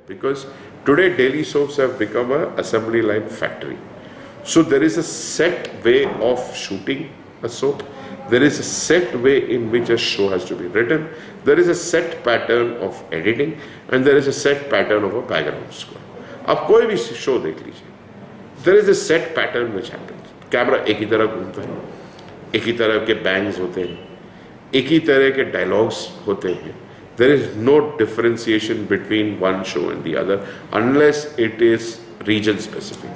Because today daily soaps have become a assembly line factory. So there is a set way of shooting a soap. There is a set way in which a show has to be written. There is a set pattern of editing, and there is a set pattern of a background score. आप कोई भी show देख लीजिए, there is a set pattern which happens. Camera एक ही तरह घूमता है, एक ही तरह के बैंग्स होते हैं, एक ही तरह के डायलॉग्स होते हैं. There is no differentiation between one show and the other unless it is region specific.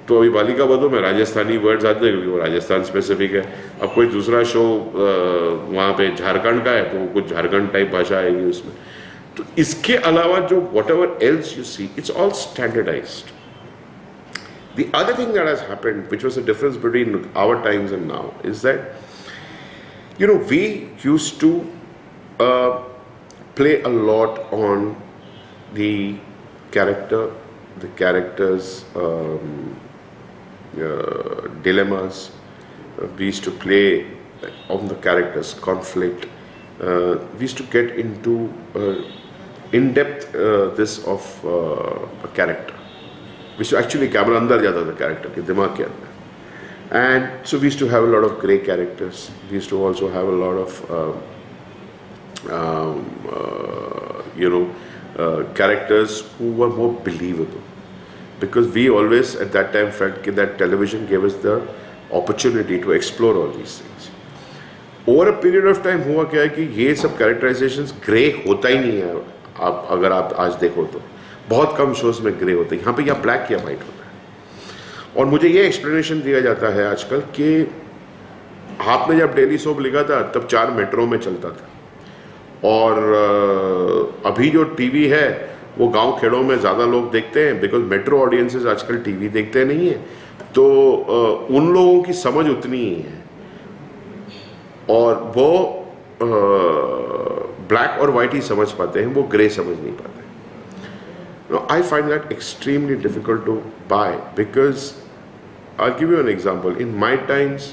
तो अभी बालिका वधू में राजस्थानी वर्ड्स आते हैं क्योंकि वो राजस्थान स्पेसिफिक है. अब कोई दूसरा शो वहाँ पे झारखंड का है तो कुछ झारखंड टाइप भाषा आएगी उसमें. तो इसके अलावा जो whatever else you see, it's all standardized. The other thing that has happened, which was the difference between our times and now, is that we used to play a lot on the character, the characters' dilemmas. We used to play on the characters' conflict. We used to get into in-depth this of a character. We used to actually camera andar jata tha character ke dimag ke andar. And so we used to have a lot of grey characters. We used to also have a lot of characters who were more believable, because we always at that time felt that television gave us the opportunity to explore all these things. Over a period of time हुआ क्या है कि ये सब characterizations grey होता ही नहीं है. आप अगर आप आज देखो तो बहुत कम shows में grey होता है. यहाँ पे या black या white होता है. और मुझे ये explanation दिया जाता है आजकल कि आपने जब डेली सोप लिखा था तब 4 मेट्रो में चलता था, और अभी जो टीवी है वो गांव खेड़ों में ज़्यादा लोग देखते हैं, बिकॉज मेट्रो ऑडियंसेस आजकल टीवी देखते नहीं हैं. तो उन लोगों की समझ उतनी ही है, और वो ब्लैक और वाइट ही समझ पाते हैं, वो ग्रे समझ नहीं पाते. I find that extremely difficult to buy, because I give you an example. In my times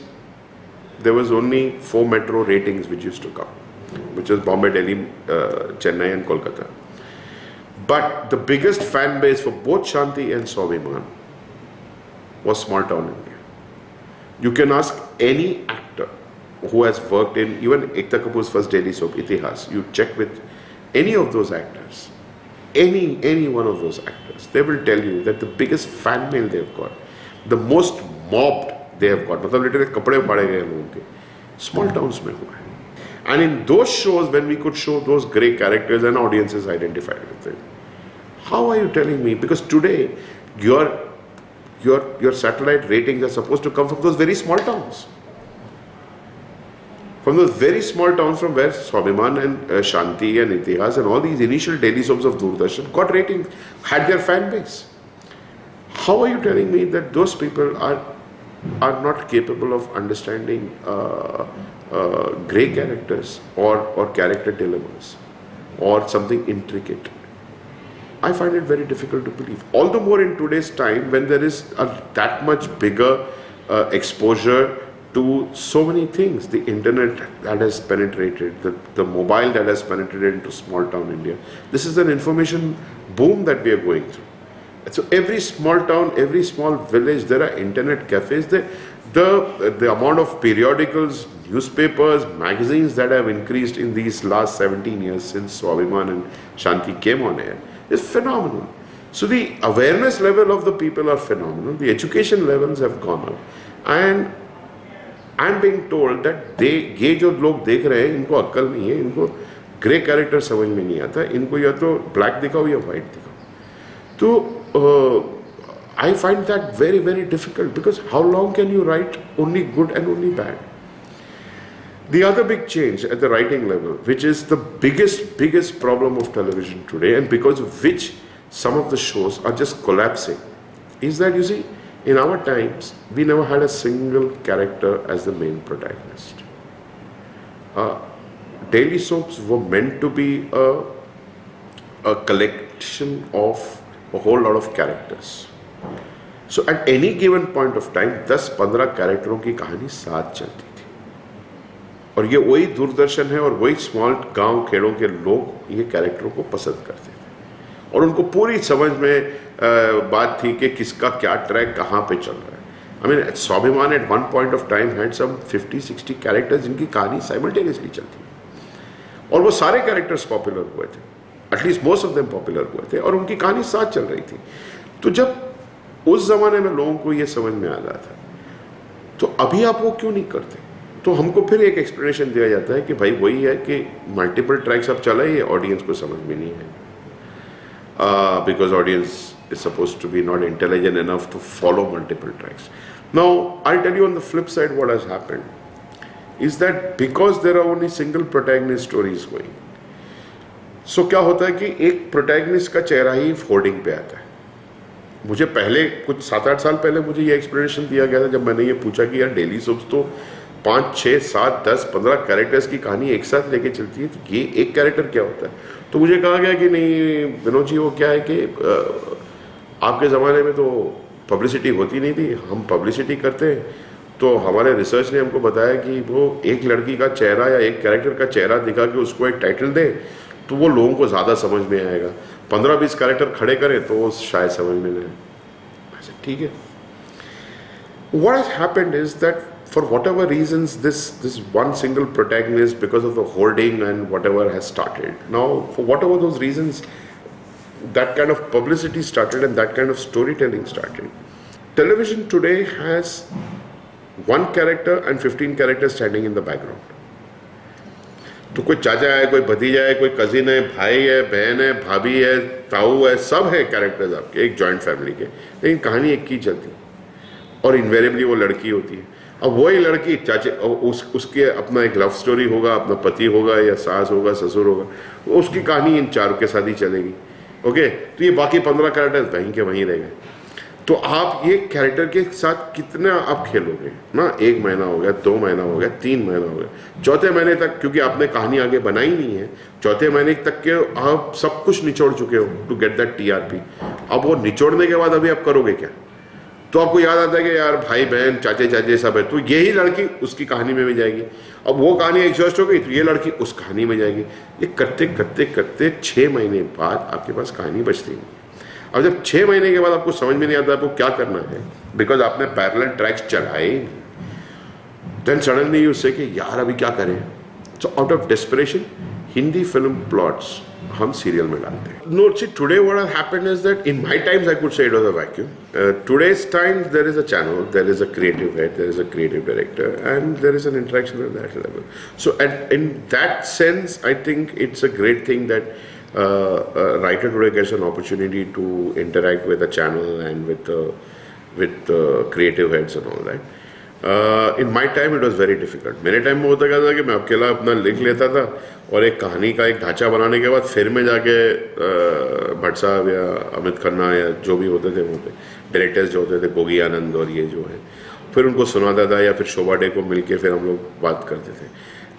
there was only 4 metro ratings which used to come, which is Bombay, Delhi, Chennai and Kolkata. But the biggest fan base for both Shanti and Swabhiman was small town India. You can ask any actor who has worked in even Ekta Kapoor's first daily soap, Itihas. You check with any of those actors, any one of those actors, they will tell you that the biggest fan mail they've got, the most mobbed they have got, मतलब literally कपड़े फाड़े गए लोगों के, small towns में हुआ है. And in those shows, when we could show those grey characters and audiences identified with them, how are you telling me? Because today, your satellite ratings are supposed to come from those very small towns, from those very small towns from where Swabhiman and Shanti and Itihas and all these initial daily soaps of Doordarshan got ratings, had their fan base. How are you telling me that those people are not capable of understanding grey characters or character dilemmas or something intricate? I find it very difficult to believe. All the more in today's time when there is that much bigger exposure to so many things. The internet that has penetrated, the mobile that has penetrated into small town India. This is an information boom that we are going through. So every small town, every small village, there are internet cafes. The amount of periodicals, newspapers, magazines that have increased in these last 17 years since Swabhiman and Shanti came on air is phenomenal. So the awareness level of the people are phenomenal. The education levels have gone up. And I'm being told that ये जो लोग देख रहे हैं इनको अक्ल नहीं है, इनको ग्रे कैरेक्टर समझ में नहीं आता, इनको या तो ब्लैक दिखाओ या वाइट दिखाओ. तो I find that very, very difficult, because how long can you write only good and only bad? The other big change at the writing level, which is the biggest problem of television today, and because of which some of the shows are just collapsing, is that, you see, in our times, we never had a single character as the main protagonist. Daily soaps were meant to be a collection of a whole lot of characters. So at any given point of time 10-15 कैरेक्टरों की कहानी साथ चलती थी, और ये वही दूरदर्शन है और वही स्मॉल गांव खेड़ों के लोग ये कैरेक्टरों को पसंद करते थे. और उनको पूरी समझ में बात थी कि किसका क्या ट्रैक कहाँ पे चल रहा है। I mean, स्वाभिमान at one point of time had some 50-60 characters जिनकी कहानी साइमल्टेनियसली चलती है और वो सारे कैरेक्टर्स पॉपुलर हुए थे, at least most of them popular हुए थे और उनकी कहानी साथ चल रही थी। तो जब उस जमाने में लोगों को ये समझ में आ रहा था तो अभी आप वो क्यों नहीं करते? तो हमको फिर एक एक्सप्लेनेशन दिया जाता है कि भाई वही है कि मल्टीपल ट्रैक्स अब चला ही ऑडियंस को समझ में नहीं है, because audience is supposed to be not intelligent enough to follow multiple tracks. Now, I'll tell you on the flip side what has happened is that because there are only single protagonist stories going, so क्या होता है कि एक protagonist का चेहरा ही hoarding पे आता है। मुझे पहले कुछ 7-8 साल पहले मुझे ये एक्सप्लेनेशन दिया गया था जब मैंने ये पूछा कि यार डेली सोप्स तो 5, 6, 7, 10, 15 कैरेक्टर्स की कहानी एक साथ लेके चलती है, तो ये एक कैरेक्टर क्या होता है? तो मुझे कहा गया कि नहीं विनोद जी, वो क्या है कि आपके ज़माने में तो पब्लिसिटी होती नहीं थी, हम पब्लिसिटी करते हैं, तो हमारे रिसर्च ने हमको बताया कि वो एक लड़की का चेहरा या एक कैरेक्टर का चेहरा दिखा के उसको एक टाइटल दे तो वो लोगों को ज़्यादा समझ में आएगा। 15-20 कैरेक्टर खड़े करें तो वो शायद समझ में नहीं आए। ठीक है। What has happened is that for whatever reasons this one single protagonist, because of the hoarding and whatever, has started. Now, for whatever those reasons, that kind of publicity started and that kind of storytelling started. Television today has one character and 15 characters standing in the background. तो कोई चाचा है, कोई भतीजा है, कोई cousin है, भाई है, बहन है, भाभी है, ताऊ है, सब है कैरेक्टर्स आपके एक जॉइंट फैमिली के, लेकिन कहानी एक की चलती है और इन्वेरिएबली वो लड़की होती है। अब वही लड़की चाचे उसके अपना एक लव स्टोरी होगा, अपना पति होगा या सास होगा, ससुर होगा, उसकी कहानी इन चारों के साथ ही चलेगी। ओके, तो ये बाकी 15 कैरेक्टर्स वहीं के वहीं रह गए। तो आप ये कैरेक्टर के साथ कितना आप खेलोगे ना? 1 महीना हो गया, 2 महीना हो गया, 3 महीना हो गया, चौथे महीने तक, क्योंकि आपने कहानी आगे बनाई नहीं है, चौथे महीने तक के आप सब कुछ निचोड़ चुके हो टू गेट दैट टीआरपी। अब वो निचोड़ने के बाद अभी आप करोगे क्या? तो आपको याद आता है कि यार भाई बहन चाचे चाचे सब है, तो यही लड़की उसकी कहानी में भी जाएगी। अब वो कहानी एग्जॉस्ट हो गई तो ये लड़की उस कहानी में जाएगी। ये करते करते करते 6 महीने बाद आपके पास कहानी बचती नहीं। अब जब 6 महीने के बाद आपको समझ में नहीं आता आपको क्या करना है, बिकॉज आपने पैरेलल ट्रैक्स चलाए, देन सडनली यू से कि यार अभी क्या करें। So out of desperation Hindi film plots हम सीरियल में डालते हैं। No, see today what has happened is that in my times I could say it was a vacuum. Today's times there is a channel, there is a creative head, there is a creative director, and there is an interaction at that level. So in that sense I think it's a great thing that a writer today gets an opportunity to interact with a channel and with the creative heads and all that. In my time it was very difficult. मेरे time में होता क्या था कि मैं अकेला अपना लिख लेता था और एक कहानी का एक ढांचा बनाने के बाद फिर मैं जाके भट्ट साहब या अमित खन्ना या जो भी होते थे वहाँ पे डायरेक्टर्स जो होते थे, गोगी आनंद और ये जो है, फिर उनको सुनाता था या फिर शोभा डे को मिलके फिर हम लोग बात करते थे।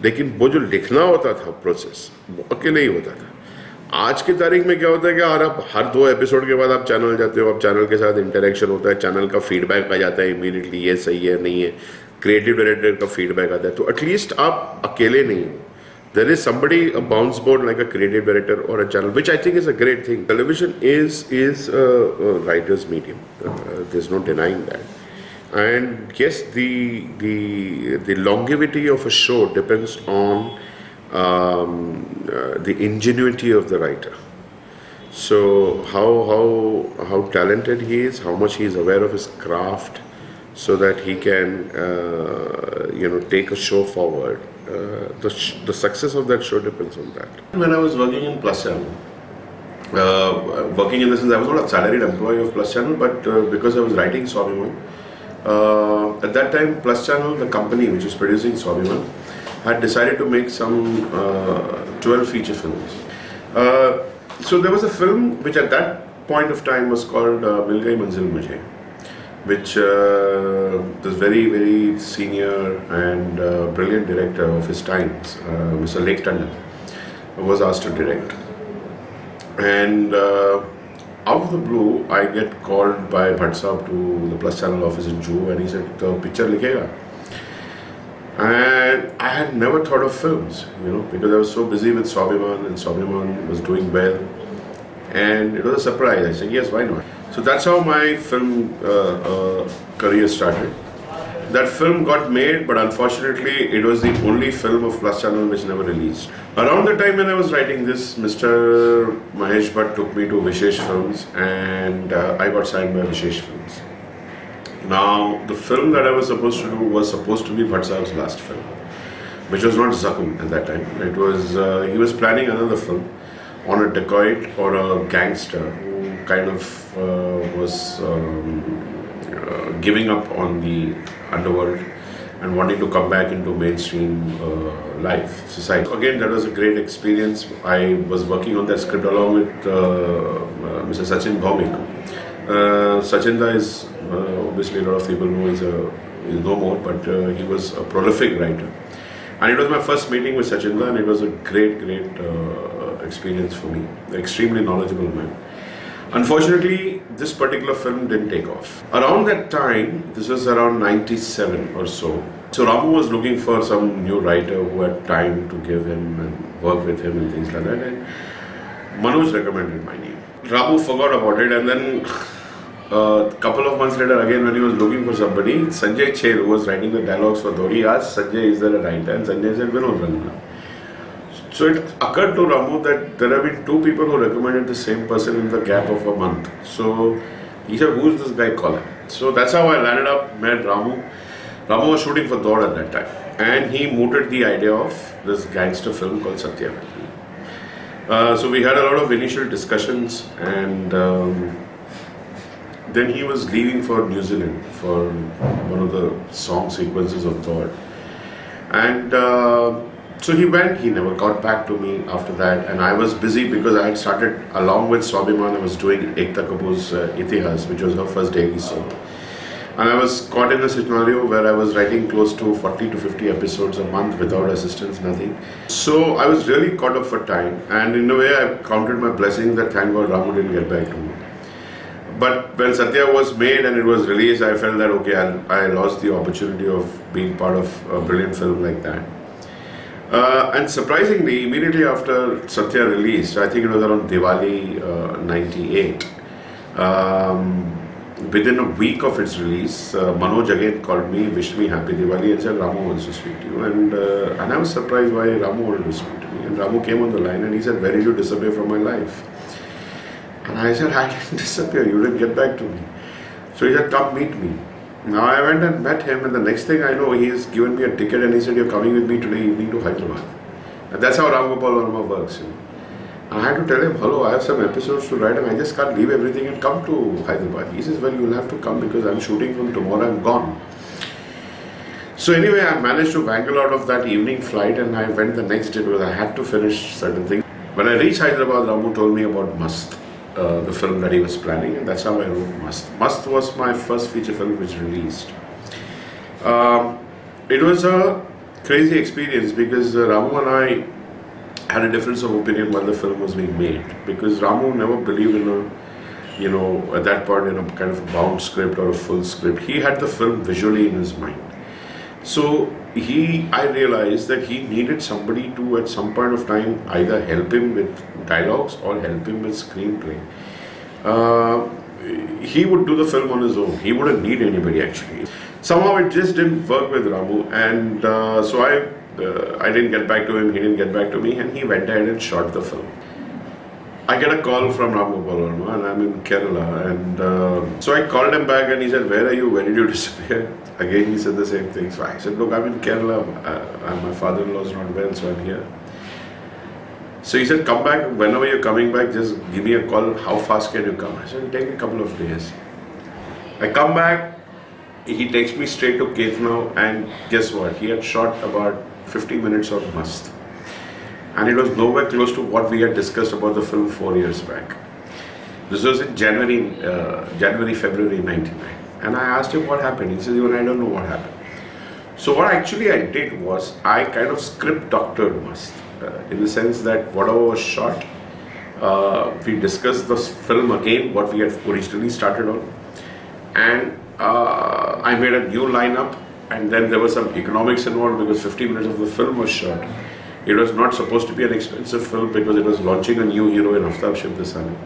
लेकिन वो जो लिखना होता था प्रोसेस वो अकेले ही होता था। आज की तारीख में क्या होता है कि आप हर 2 एपिसोड के बाद आप चैनल जाते हो, आप चैनल के साथ इंटरेक्शन होता है, चैनल का फीडबैक आ जाता है इमीडिएटली, ये सही है नहीं है, क्रिएटिव डायरेक्टर का फीडबैक आता है, तो एटलीस्ट आप अकेले नहीं हो। There is somebody, a bounce board like a creative director or a channel, which I think is a great thing. Television is a writer's medium. There's no denying that. And yes, the longevity of a show depends on the ingenuity of the writer. So how talented he is, how much he is aware of his craft, so that he can take a show forward. The success of that show depends on that. When I was working in Plus Channel, working in the sense I was not a salaried employee of Plus Channel, but because I was writing Swabhiman, at that time Plus Channel, the company which is producing Swabhiman, had decided to make some 12 feature films. So there was a film which at that point of time was called Mil Gayi Manzil Mujhe, which this very senior and brilliant director of his times, Mr. Lake Tandon, was asked to direct. And out of the blue, I get called by Bhatt Sahab to the Plus Channel office in Juhu, and he said, "The picture likhega." And I had never thought of films, because I was so busy with Swabhiman, and Swabhiman was doing well. And it was a surprise. I said, yes, why not? So that's how my film career started. That film got made, but unfortunately, it was the only film of Plus Channel which never released. Around the time when I was writing this, Mr. Mahesh Bhatt took me to Vishesh Films, and I got signed by Vishesh Films. Now, the film that I was supposed to do was supposed to be Bhatt Sahab's last film, which was not Zakhum at that time. It was he was planning another film on a dacoit or a gangster who kind of was giving up on the underworld and wanting to come back into mainstream life, society. Again, that was a great experience. I was working on that script along with Mr. Sachin Bhaumik. Sachinda is obviously a lot of people know he's no more, but he was a prolific writer. And it was my first meeting with Sachinda, and it was a great experience for me. Extremely knowledgeable man. Unfortunately, this particular film didn't take off. Around that time, this was around 97 or so. So Ramu was looking for some new writer who had time to give him and work with him and things like that. And Manoj recommended my name. Ramu forgot about it, and then a couple of months later, again when he was looking for somebody, Sanjay Chel, who was writing the dialogues for Dori, asked Sanjay, is there a writer? And Sanjay said, Vinod Ranganath. So it occurred to Ramu that there have been two people who recommended the same person in the gap of a month. So he said, who's this guy calling? So that's how I landed up, met Ramu. Ramu was shooting for Dor at that time. And he mooted the idea of this gangster film called Satya. So we had a lot of initial discussions, and then he was leaving for New Zealand for one of the song sequences of Thor. And so he went, he never got back to me after that, and I was busy because I had started, along with Swabhiman, I was doing Ekta Kapoor's Itihas, which was her first daily soap. And I was caught in a scenario where I was writing close to 40 to 50 episodes a month without assistance, nothing. So I was really caught up for time, and in a way I counted my blessings that thank God Ramu didn't get back to me. But when Satya was made and it was released, I felt that okay, I lost the opportunity of being part of a brilliant film like that. And surprisingly, immediately after Satya released, I think it was around Diwali 98, within a week of its release, Manoj again called me, wished me happy Diwali and said, Ramu wants to speak to you. And I was surprised why Ramu wanted to speak to me. And Ramu came on the line and he said, where did you disappear from my life? And I said, I didn't disappear, you didn't get back to me. So he said, come meet me. Now I went and met him, and the next thing I know, he's given me a ticket and he said, you're coming with me today evening to Hyderabad. And that's how Ram Gopal Verma works. You know. And I had to tell him, hello, I have some episodes to write and I just can't leave everything and come to Hyderabad. He says, well, you'll have to come because I'm shooting from tomorrow, I'm gone. So anyway, I managed to wangle out of that evening flight, and I went the next day because I had to finish certain things. When I reached Hyderabad, Ramu told me about Mast, the film that he was planning, and that's how I wrote Mast. Mast was my first feature film which released. It was a crazy experience because Ramu and I had a difference of opinion while the film was being made, because Ramu never believed in a, at that point in a kind of a bound script or a full script. He had the film visually in his mind. So I realized that he needed somebody to at some point of time either help him with dialogues or help him with screenplay. He would do the film on his own. He wouldn't need anybody actually. Somehow it just didn't work with Ramu, and so I didn't get back to him, he didn't get back to me, and he went ahead and shot the film. I get a call from Ram Gopal Verma, and I'm in Kerala, and so I called him back and he said, where are you, where did you disappear? Again he said the same thing. So I said, look, I'm in Kerala, my father-in-law is not well, so I'm here. So he said, come back, whenever you're coming back, just give me a call, how fast can you come? I said, it'll take me a couple of days. I come back, he takes me straight to Ketna, and guess what, he had shot about 50 minutes of Mast. And it was nowhere close to what we had discussed about the film 4 years back. This was in February 99. And I asked him what happened. He said, even I don't know what happened. So what actually I did was, I kind of script doctored Mast. In the sense that whatever was shot, we discussed the film again, what we had originally started on. And I made a new lineup, and then there was some economics involved because 50 minutes of the film was shot. It was not supposed to be an expensive film because it was launching a new hero in Aftab Shivdasani.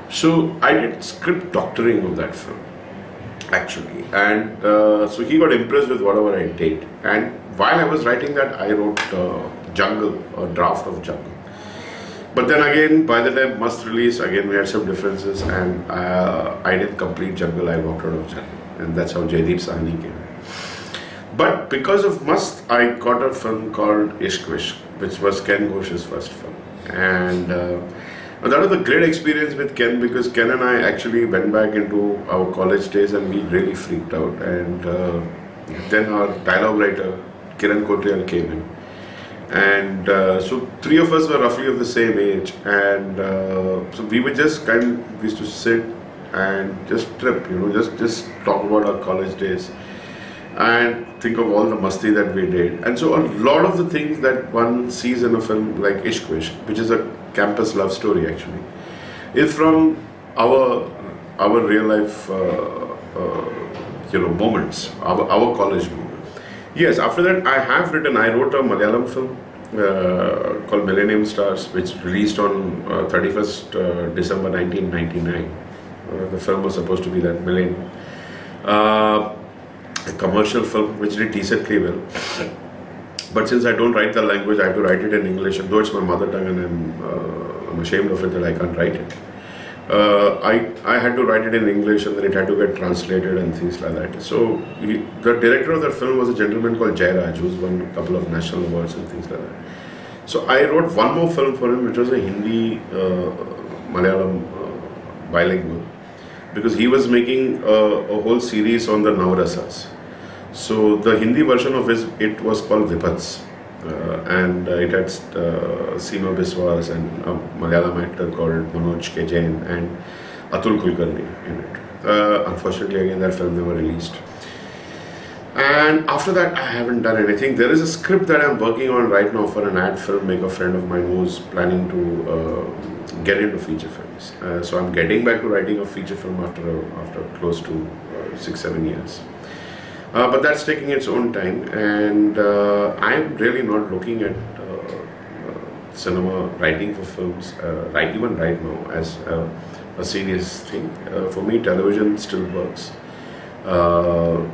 So I did script doctoring of that film actually, and so he got impressed with whatever I did. And while I was writing that, I wrote Jungle, a draft of Jungle. But then again, by the time Must released, again we had some differences, and I didn't complete Jungle. I walked out of Jungle, and that's how Jaideep Sahni came. But because of Must, I got a film called Ishq Vishk, which was Ken Ghosh's first film, and that was a great experience with Ken, because Ken and I actually went back into our college days and we really freaked out. And then our dialogue writer Kiran Kotriyal came in, and so three of us were roughly of the same age, and so we would just we used to sit and just trip, just talk about our college days and think of all the masti that we did. And so a lot of the things that one sees in a film like Ishq Vishk, which is a campus love story actually, is from our real life moments, our college moments. Yes, after that I wrote a Malayalam film called Millennium Stars, which released on 31st December 1999. The film was supposed to be that millennium. A commercial film which did decently well. But since I don't write the language, I have to write it in English, and though it's my mother tongue and I'm ashamed of it that I can't write it. I had to write it in English, and then it had to get translated and things like that. So the director of that film was a gentleman called Jairaj, who's won a couple of national awards and things like that. So I wrote one more film for him, which was a Hindi Malayalam bilingual, because he was making a whole series on the Navrasas. So the Hindi version of it was called Vipats, and it had Seema Biswas and a Malayalam actor called Manoj K. Jain and Atul Kulkarni in it. Unfortunately, again, that film never released. And after that, I haven't done anything. There is a script that I'm working on right now for an ad filmmaker friend of mine who's planning to get into feature films. So I'm getting back to writing a feature film after close to 6-7 years. But that's taking its own time, and I'm really not looking at cinema, writing for films, even right now, as a serious thing. For me, television still works.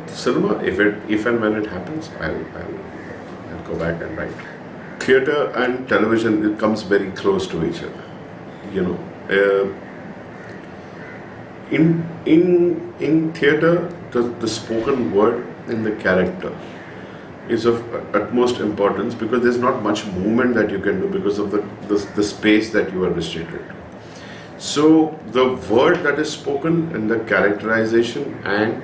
Cinema, if and when it happens, I'll go back and write. Theatre and television, it comes very close to each other. In theatre, the spoken word in the character is of utmost importance, because there's not much movement that you can do because of the space that you are restricted to. So the word that is spoken and the characterization and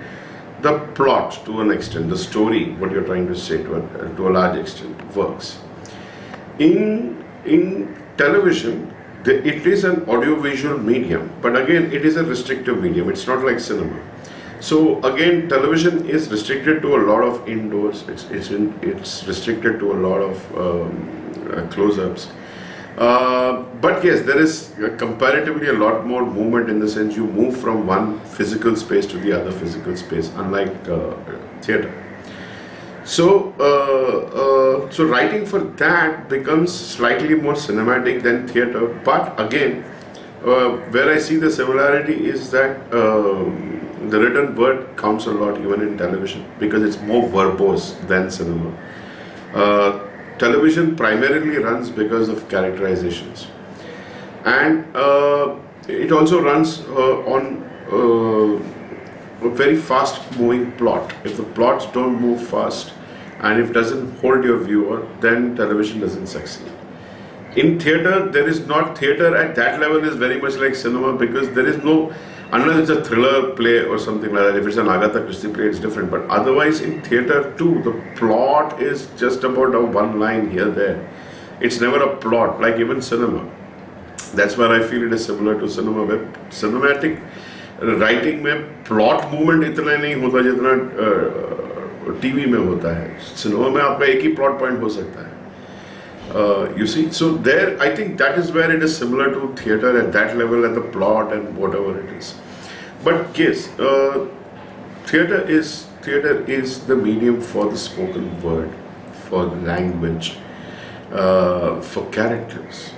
the plot, to an extent, the story, what you're trying to say to a large extent, works. In television, it is an audiovisual medium, but again, it is a restrictive medium. It's not like cinema. So again, television is restricted to a lot of indoors. It's restricted to a lot of close-ups. But yes, there is comparatively a lot more movement, in the sense you move from one physical space to the other physical space, unlike theatre. So, so writing for that becomes slightly more cinematic than theatre. But again, where I see the similarity is that the written word counts a lot even in television, because it's more verbose than cinema. Television primarily runs because of characterizations, and it also runs on a very fast moving plot. If the plots don't move fast and if it doesn't hold your viewer, then television doesn't succeed. In theatre, there is not, theatre at that level is very much like cinema, because there is no, unless it's a thriller play or something like that. If it's an Agatha Christie play, it's different. But otherwise, in theatre too, the plot is just about a one line here, there. It's never a plot, like even cinema. That's where I feel it is similar to cinema, where cinematic writing में plot movement इतना नहीं होता जितना TV में होता है. Cinema में आपका एक ही plot point हो सकता है. You see, so there, I think that is where it is similar to theatre at that level, at the plot and whatever it is. But yes, theatre is the medium for the spoken word, for language, for characters.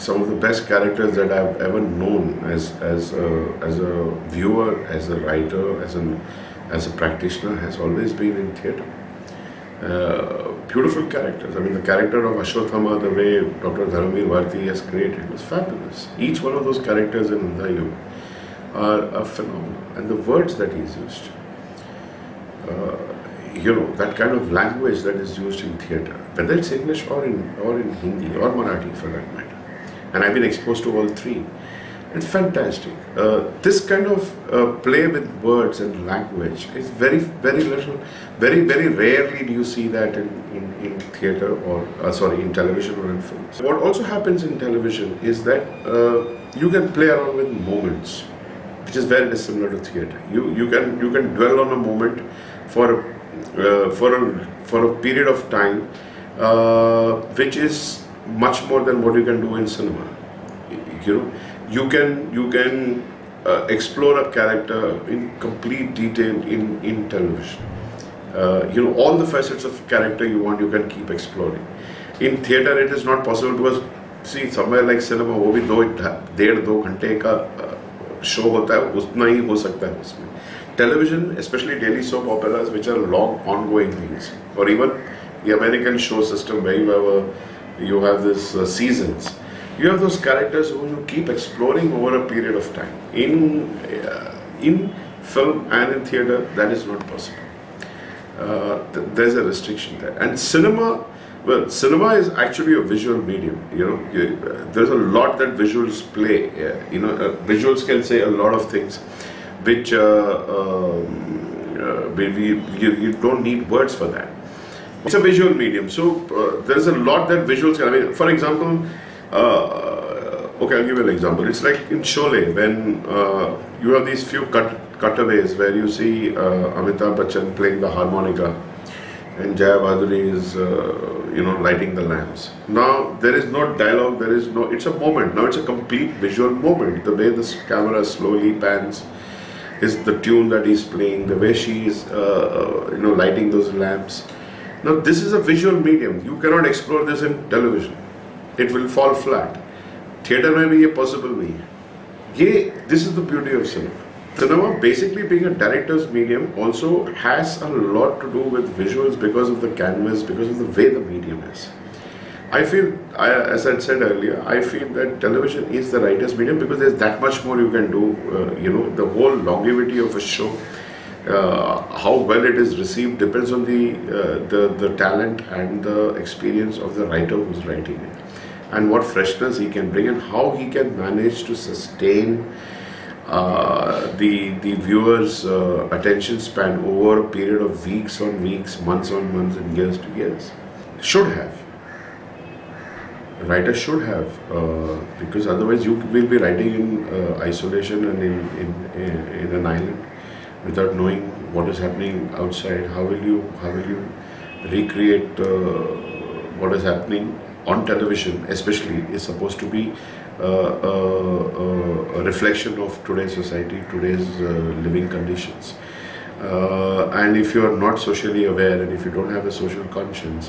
some of the best characters that I've ever known as a viewer, as a writer, as a practitioner has always been in theatre. Beautiful characters. I mean, the character of Ashwathama, the way Dr. Dharamveer Bharti has created, was fabulous. Each one of those characters in Andhayum are phenomenal. And the words that he's used, that kind of language that is used in theatre, whether it's English or in Hindi or Marathi for that matter. And I've been exposed to all three. It's fantastic. This kind of play with words and language is very rarely do you see that in theatre or in television or in films. What also happens in television is that you can play around with moments, which is very dissimilar to theatre. You can dwell on a moment for a period of time, which is much more than what you can do in cinema. You can explore a character in complete detail in television. All the facets of character you want, you can keep exploring. In theatre, it is not possible because, see, somewhere like cinema, वो भी 1.5-2 घंटे का show होता है, उतना ही हो सकता है उसमें. Television, especially daily soap operas, which are long, ongoing things, or even the American show system, where you have this seasons. You have those characters who you keep exploring over a period of time. In film and in theatre, that is not possible. There's a restriction there. And cinema is actually a visual medium. There's a lot that visuals play. Visuals can say a lot of things, which you don't need words for that. It's a visual medium, so there's a lot that visuals can. I mean, for example. Okay, I'll give you an example. It's like in Sholay, when you have these few cutaways where you see Amitabh Bachchan playing the harmonica and Jaya Bhaduri is, lighting the lamps. Now, there is no dialogue, it's a moment. Now, it's a complete visual moment. The way this camera slowly pans is the tune that he's playing, the way she is, lighting those lamps. Now, this is a visual medium. You cannot explore this in television. It will fall flat. Theatre may be a possible way. This is the beauty of cinema. Cinema, basically being a director's medium, also has a lot to do with visuals because of the canvas, because of the way the medium is. I feel, as I said earlier, I feel that television is the writer's medium because there's that much more you can do. The whole longevity of a show, how well it is received depends on the talent and the experience of the writer who's writing it, and what freshness he can bring and how he can manage to sustain the viewer's attention span over a period of weeks on weeks, months on months, and years to years. Should have. A writer should have, because otherwise you will be writing in isolation and in an island without knowing what is happening outside. How will you recreate what is happening on television, especially, is supposed to be a reflection of today's society, today's living conditions. And if you are not socially aware and if you don't have a social conscience,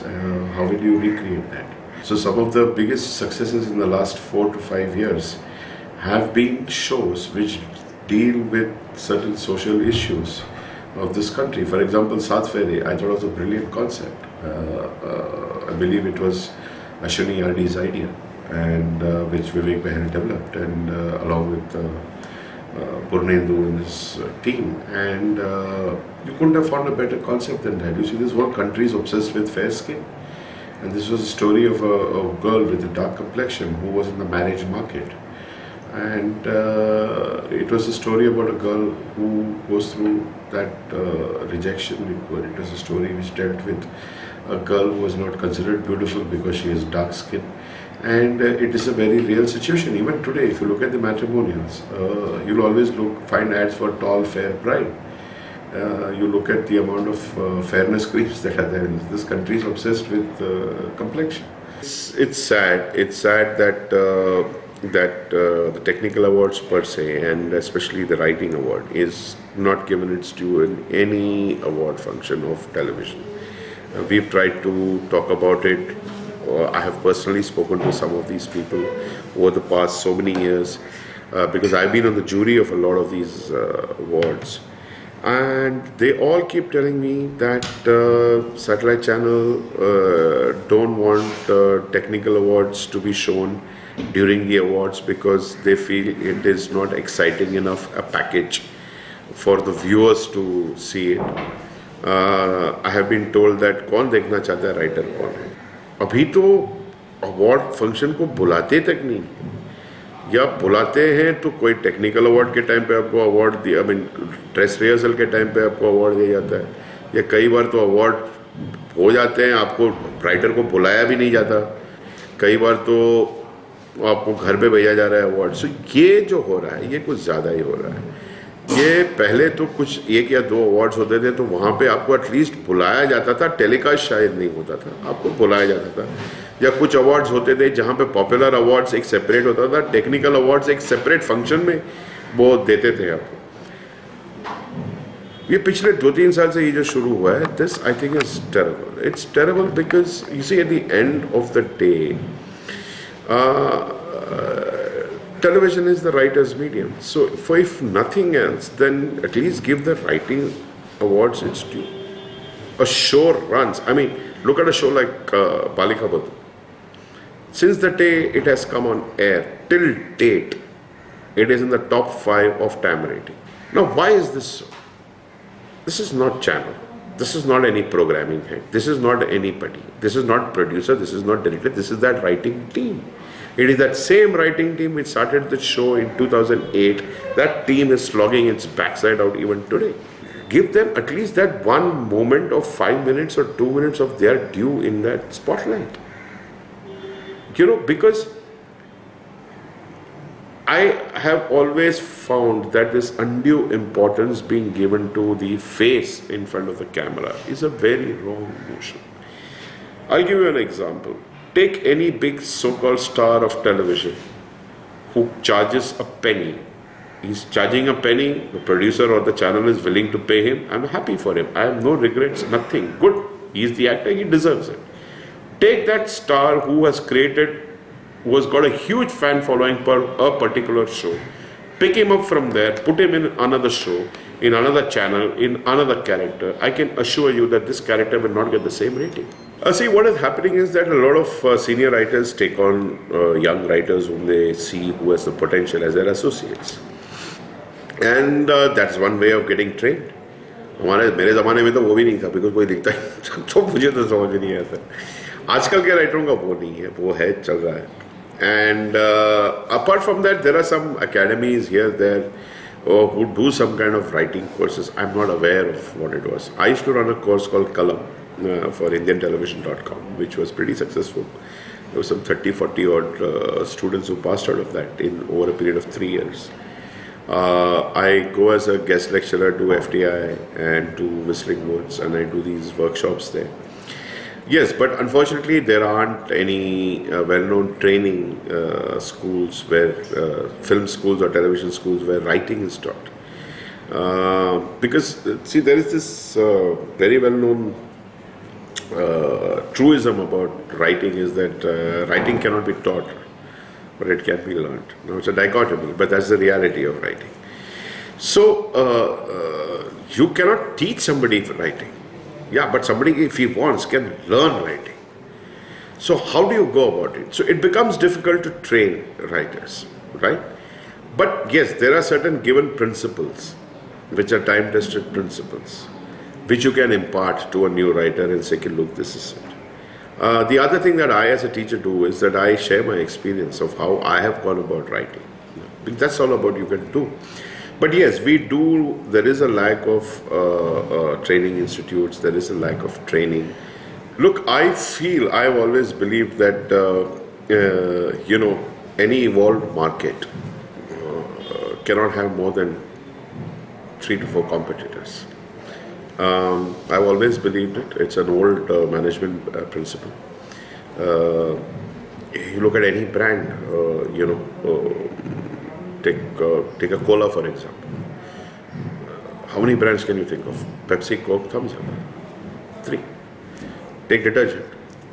how will you recreate that? So some of the biggest successes in the last 4 to 5 years have been shows which deal with certain social issues of this country. For example, Saath Fehre, I thought it was a brilliant concept. I believe it was Ashwini Yardi's idea, and which Vivek Behr developed, and along with Purnendu and his team. And you couldn't have found a better concept than that. You see, this whole country is obsessed with fair skin. And this was a story of a girl with a dark complexion who was in the marriage market. And it was a story about a girl who goes through that rejection. It was a story which dealt with a girl who was not considered beautiful because she has dark skin. And it is a very real situation. Even today, if you look at the matrimonials, you'll always find ads for tall, fair bride. You look at the amount of fairness creams that are there. This country is obsessed with complexion. It's sad. It's sad that the technical awards per se, and especially the writing award, is not given its due in any award function of television. We've tried to talk about it I have personally spoken to some of these people over the past so many years because I've been on the jury of a lot of these awards. And they all keep telling me that satellite channel don't want technical awards to be shown during the awards because they feel it is not exciting enough a package for the viewers to see it. I have been told that कौन देखना चाहता है writer कौन है. अभी तो award function को बुलाते तक नहीं, या बुलाते हैं तो कोई टेक्निकल अवार्ड के टाइम पे आपको अवार्ड दिया, आई मीन ड्रेस रिहर्सल के टाइम पे आपको अवार्ड दिया जाता है, या कई बार तो अवार्ड हो जाते हैं आपको राइटर को बुलाया भी नहीं जाता, कई बार तो आपको घर पे भेजा जा रहा है अवार्ड. सो ये जो हो रहा है ये कुछ ज़्यादा ही हो रहा है. ये पहले तो कुछ 1 या 2 अवार्ड्स होते थे तो वहाँ पे आपको एटलीस्ट बुलाया जाता था, टेलीकास्ट शायद नहीं होता था, आपको बुलाया जाता था. या कुछ अवार्ड्स होते थे जहाँ पे पॉपुलर अवार्ड्स एक सेपरेट होता था, टेक्निकल अवार्ड्स एक सेपरेट फंक्शन में वो देते थे आपको. ये पिछले 2-3 साल से ये जो शुरू हुआ है, this I think is terrible. It's terrible because you see at the end of the day television is the writer's medium. So if nothing else, then at least give the writing awards its due. A show runs. I mean, look at a show like Balika Badhu. Since the day it has come on air, till date, it is in the top 5 of time rating. Now, why is this so? This is not channel. This is not any programming head. This is not anybody. This is not producer. This is not director. This is that writing team. It is that same writing team which started the show in 2008. That team is slogging its backside out even today. Give them at least that one moment of 5 minutes or 2 minutes of their due in that spotlight. You know, because I have always found that this undue importance being given to the face in front of the camera is a very wrong notion. I'll give you an example. Take any big so-called star of television who charges a penny. He's charging a penny, the producer or the channel is willing to pay him. I'm happy for him. I have no regrets, nothing. Good. He's the actor, he deserves it. Take that star who has got a huge fan following per a particular show. Pick him up from there, put him in another show, in another channel, in another character. I can assure you that this character will not get the same rating. See, what is happening is that a lot of senior writers take on young writers whom they see who has the potential as their associates. And that's one way of getting trained. मेरे ज़माने में तो वो भी नहीं था, because कोई दिखता ही तो मुझे तो समझ नहीं आता. आजकल के राइटरों का वो नहीं है, वो है चल रहा है. And apart from that, there are some academies here, there, who do some kind of writing courses. I'm not aware of what it was. I used to run a course called Kalam for IndianTelevision.com, which was pretty successful. There were some 30-40 odd students who passed out of that in over a period of 3 years. I go as a guest lecturer to FTI and to Whistling Woods, and I do these workshops there. Yes, but unfortunately there aren't any well-known training schools where film schools or television schools where writing is taught. Because see, there is this very well-known truism about writing is that writing cannot be taught, but it can be learned. Now it's a dichotomy, but that's the reality of writing. So you cannot teach somebody writing. Yeah, but somebody, if he wants, can learn writing. So how do you go about it? So it becomes difficult to train writers, right? But yes, there are certain given principles, which are time-tested principles, which you can impart to a new writer and say, look, this is it. The other thing that I as a teacher do is that I share my experience of how I have gone about writing. Because that's all about you can do. But yes, we do, there is a lack of training institutes, there is a lack of training. Look, I feel, I've always believed that, you know, any evolved market cannot have more than 3 to 4 competitors. I've always believed it. It's an old management principle. You look at any brand, you know, take a cola for example. How many brands can you think of? Pepsi, Coke, Thumbs Up. 3. Take detergent.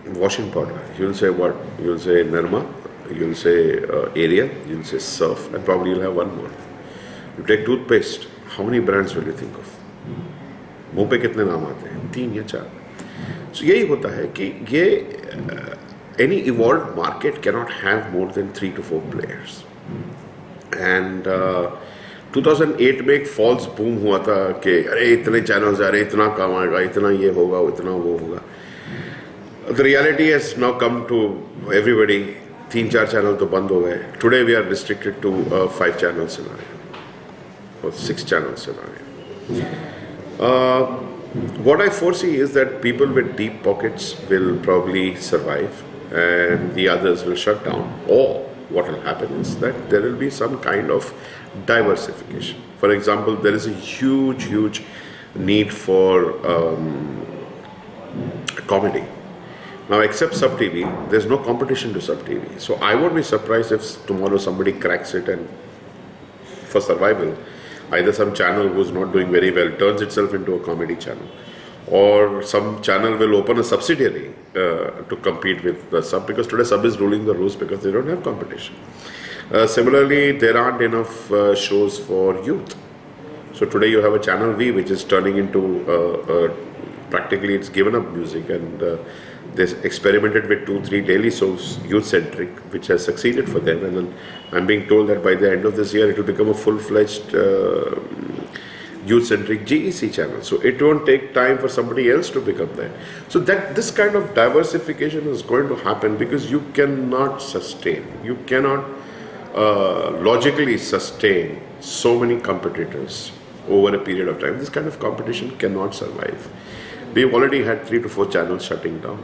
washing powder. You'll say what? You'll say Nirma, you'll say Ariel, you'll say Surf, and probably you'll have one more. You take toothpaste, how many brands will you think of? मुंह पे कितने नाम आते हैं? 3 या 4. So यही होता है कि ये any evolved market cannot have more than 3 to 4 players. And 2008 में एक फॉल्स बूम हुआ था कि अरे इतने चैनल्स आ रहे, इतना काम आएगा, इतना ये होगा, इतना वो होगा. The reality has now come to everybody. 3-4 channel तो बंद हो गए. Today we are restricted to 5 channel scenario or 6 channel scenario. What I foresee is that people with deep pockets will probably survive and the others will shut down. Or what will happen is that there will be some kind of diversification. For example, there is a huge need for comedy. Now, except Sub TV, there's no competition to Sub TV. So I won't be surprised if tomorrow somebody cracks it and for survival, either some channel who's not doing very well turns itself into a comedy channel, or some channel will open a subsidiary to compete with the Sub, because today Sub is ruling the roost because they don't have competition. Similarly, there aren't enough shows for youth. So today you have a channel V which is turning into practically it's given up music, and they experimented with 2-3 daily shows, youth-centric, which has succeeded for them. And then I'm being told that by the end of this year, it will become a full-fledged youth-centric GEC channel. So it won't take time for somebody else to become there. So that this kind of diversification is going to happen, because you cannot sustain, you cannot logically sustain so many competitors over a period of time. This kind of competition cannot survive. We've already had 3 to 4 channels shutting down.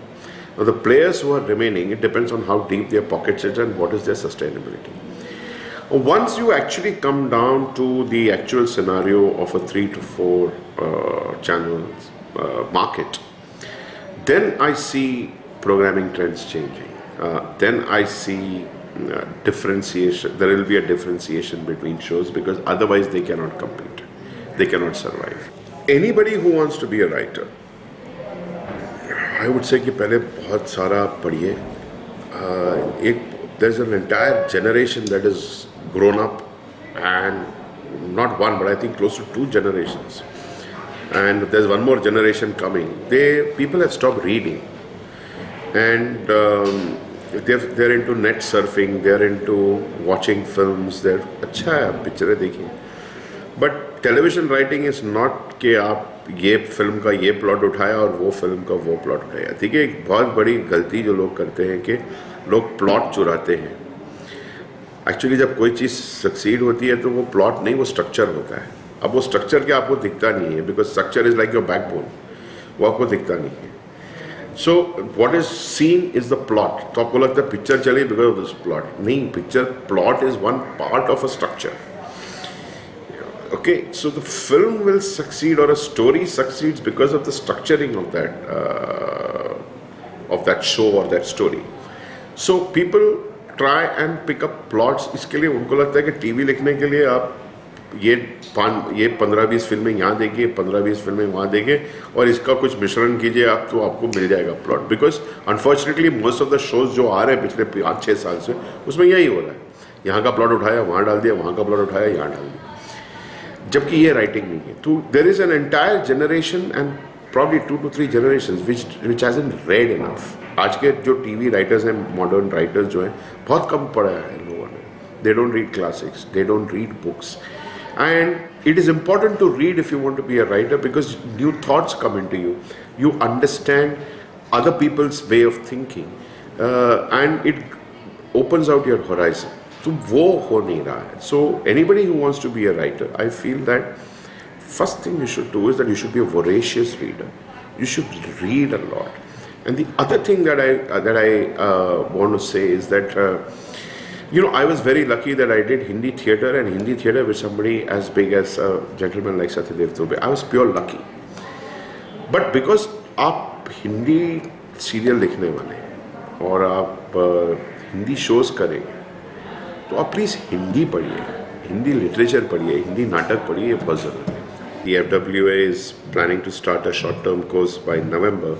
Now the players who are remaining, it depends on how deep their pockets is and what is their sustainability. Once you actually come down to the actual scenario of a 3 to 4 channels market, then I see programming trends changing. Then I see differentiation. There will be a differentiation between shows, because otherwise they cannot compete. They cannot survive. Anybody who wants to be a writer, I would say कि पहले बहुत सारा पढ़िए. There's an entire generation that has grown up, and not one, but I think close to 2 generations. And there's one more generation coming. People have stopped reading, and they're into net surfing. They're into watching films. They're अच्छा है आप पिक्चरें देखिए. But television writing is not कि आप ये film का ये प्लॉट उठाया और वो फिल्म का वो प्लॉट उठाया. ठीक है, एक बहुत बड़ी गलती जो लोग करते हैं कि लोग प्लॉट चुराते हैं. एक्चुअली जब कोई चीज़ सक्सीड होती है तो वो प्लॉट नहीं, वो स्ट्रक्चर होता है. अब वो स्ट्रक्चर क्या आपको दिखता नहीं है, because structure is like your backbone, वो आपको दिखता नहीं है. So what is seen is the plot. तो आपको लगता है पिक्चर चली बिकॉज ऑफ दिस प्लॉट. नहीं, picture plot is one part of a structure. Okay, so the film will succeed, or a story succeeds, because of the structuring of that show or that story. So people try and pick up plots. इसके लिए उनको लगता है कि TV लिखने के लिए आप ये 15-20 फिल्में यहाँ देंगे, 15-20 फिल्में वहाँ देंगे, और इसका कुछ मिश्रण कीजिए आप, तो आपको मिल जाएगा plot. Because unfortunately most of the shows जो आ रहे हैं पिछले 5-6 साल से, उसमें यही हो रहा है. यहाँ का प्लॉट उठाया वहाँ डाल दिया, वहाँ का प्लॉट उठाया यहाँ डाल दिया, जबकि ये राइटिंग नहीं है. तो there is an entire generation and probably 2 to 3 generations which hasn't read enough. आज के जो टीवी राइटर्स हैं, मॉडर्न राइटर्स जो हैं, बहुत कम पढ़ा है लोगों ने. They don't read classics, they don't read books. And it is important to read if you want to be a writer, because new thoughts come into you. You understand other people's way of thinking, and it opens out your horizon. तो वो हो नहीं रहा है. So anybody who wants to be a writer, I feel that first thing you should do is that you should be a voracious reader. You should read a lot. And the other thing that I want to say is that I was very lucky that I did Hindi theatre, and Hindi theatre with somebody as big as a gentleman like Satyadev Dubey. I was pure lucky. But because आप Hindi serial लिखने वाले हैं और आप Hindi shows करेंगे, तो आप please Hindi पढ़िए, हिंदी लिटरेचर पढ़िए, हिंदी नाटक पढ़िए. ये बहुत ज़रूरी है. The FWA is planning to start a short-term course by November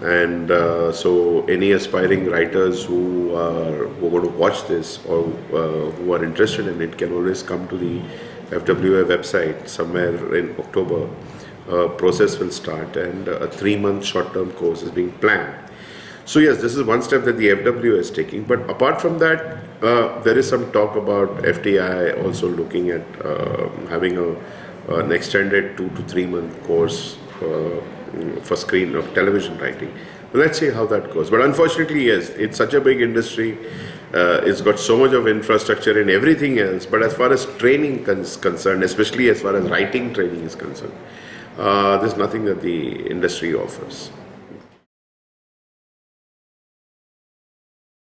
And so any aspiring writers who are going to watch this or who are interested in it can always come to the FWA website somewhere in October. Process will start, and a 3-month short-term course is being planned. So yes, this is one step that the FWA is taking. But apart from that, there is some talk about FTI also looking at having an extended 2 to 3-month course for screen of television writing. Let's see how that goes. But unfortunately, yes, it's such a big industry. It's got so much of infrastructure and everything else. But as far as training is concerned, especially as far as writing training is concerned, there's nothing that the industry offers.